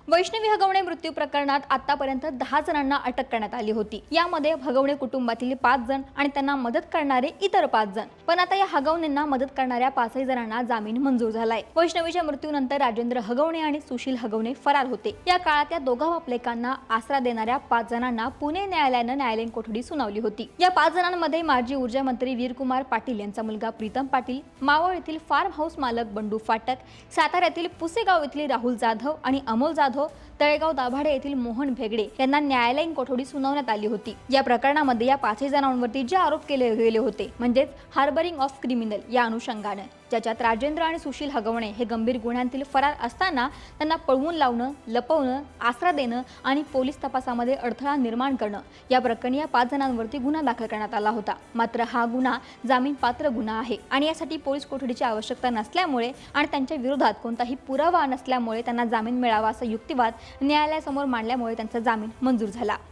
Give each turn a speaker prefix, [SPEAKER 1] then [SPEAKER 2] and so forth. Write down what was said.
[SPEAKER 1] वैष्णवी हगवणे मृत्यू प्रकरणात आतापर्यंत 10 जणांना अटक करण्यात आली होती। यामध्ये हगवणे कुटुंबातील 5 जण आणि त्यांना मदत करणारे इतर 5 जण। पण आता या हगवणेंना मदत करणाऱ्या 5 जणांना जामीन मंजूर झालाय। वैष्णवीच्या मृत्यूनंतर राजेंद्र हगवणे आणि सुशील हगवणे फरार होते। या काळात या दोघा बापलेकांना आसरा देणाऱ्या 5 जणांना पुणे न्यायालयाने न्यायालयीन कोठडी सुनावली होती। या 5 जणांमध्ये माजी ऊर्जा मंत्री वीरकुमार पाटील यांचा मुलगा प्रीतम पाटील, मावळ येथील फार्म हाऊस मालक बंडू फाटक, साताऱ्यातील पुसेगाव येथील राहुल जाधव आणि अमोल जाधव, तळेगाव दाभाडे येथील मोहन भेगडे यांना न्यायालयीन कोठडी सुनावण्यात आली होती। या प्रकरणामध्ये या 5 जणांवरती जे आरोप केले गेले होते म्हणजेच हार्बरिंग ऑफ क्रिमिनल या अनुषंगाने, ज्याच्यात राजेंद्र आणि सुशील हगवणे हे गंभीर गुन्ह्यांतील फरार असताना त्यांना पळवून लावणं, लपवणं, आसरा देणं आणि पोलीस तपासामध्ये अडथळा निर्माण करणं या प्रकरणी या 5 जणांवरती गुन्हा दाखल करण्यात आला होता। मात्र हा गुन्हा जामीन पात्र गुन्हा आहे आणि यासाठी पोलीस कोठडीची आवश्यकता नसल्यामुळे आणि त्यांच्या विरोधात कोणताही पुरावा नसल्यामुळे त्यांना जामीन मिळावा असा युक्तिवाद न्यायालयासमोर मांडल्यामुळे त्यांचा जामीन मंजूर झाला।